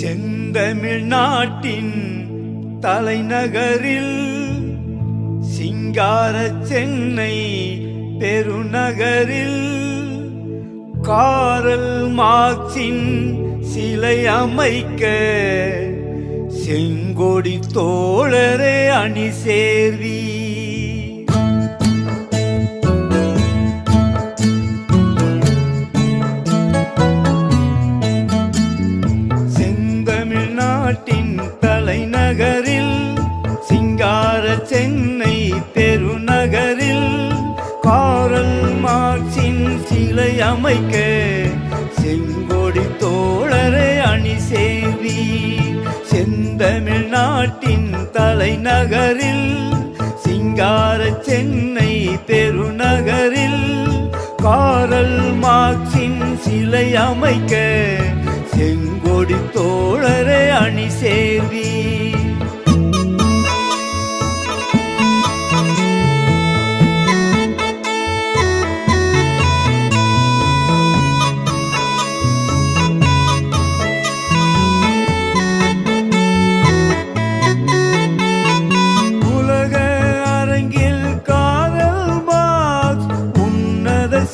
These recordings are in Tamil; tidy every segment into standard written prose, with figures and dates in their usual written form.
செந்தமிழ் நாட்டின் தலைநகரில் சிங்கார சென்னை பெருநகரில் காரல் மார்க்சின் சிலை அமைக்க செங்கொடி தோழரே அணி சேர்வி. செந்தமிழ்நாட்டின் தலைநகரில் சிங்கார சென்னை பெருநகரில் காரல் மார்க்சின் சிலை அமைக்க செங்கொடி தோழரே அணி சேர்வி. செந்தமிழ்நாட்டின் தலைநகரில் சிங்கார சென்னை பெருநகரில் காரல் மார்க்சின் சிலை அமைக்க செங்கொடி தோழரே அணி சேர்வி.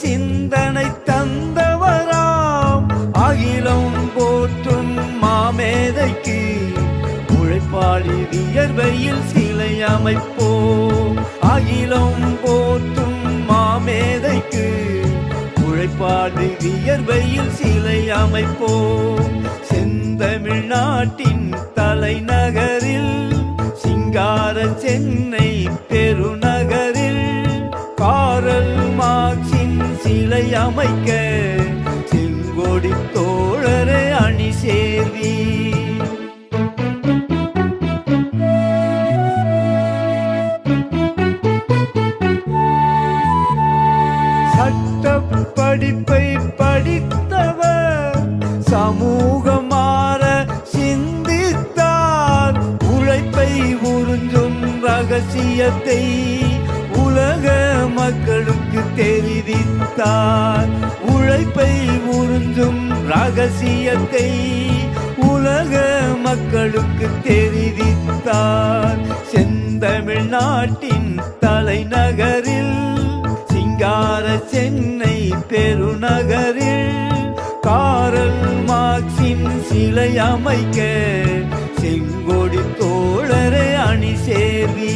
சிந்தனை தந்தவராம் அகிலம் போற்றும் மாமேதைக்கு உழைப்பாளி வியர்வையில் சிலை அமைப்போம். அகிலம் போற்றும் மாமேதைக்கு உழைப்பாளி வியர்வையில் சிலை அமைப்போம். செந்தமிழ்நாட்டின் தலைநகரில் சிங்கார சென்னை பெருநகரில் காரல் மார்க்சின் சிலை அமைக்க செங்கொடி தோழரே அணி சேர்வி. சட்ட படிப்பை படித்தவர் சமூகம் மாற சிந்தித்தார். உழைப்பை உறிஞ்சும் ரகசியத்தை உலக மக்களுக்கு தெரிவித்தார். உழைப்பை உறிஞ்சும் ரகசியத்தை உலக மக்களுக்கு தெரிவித்தார். செந்தமிழ்நாட்டின் தலைநகரில் சிங்கார சென்னை பெருநகரில் காரல் மார்க்சின் சிலை அமைக்க செங்கொடி தோழரே அணி சேர்வி.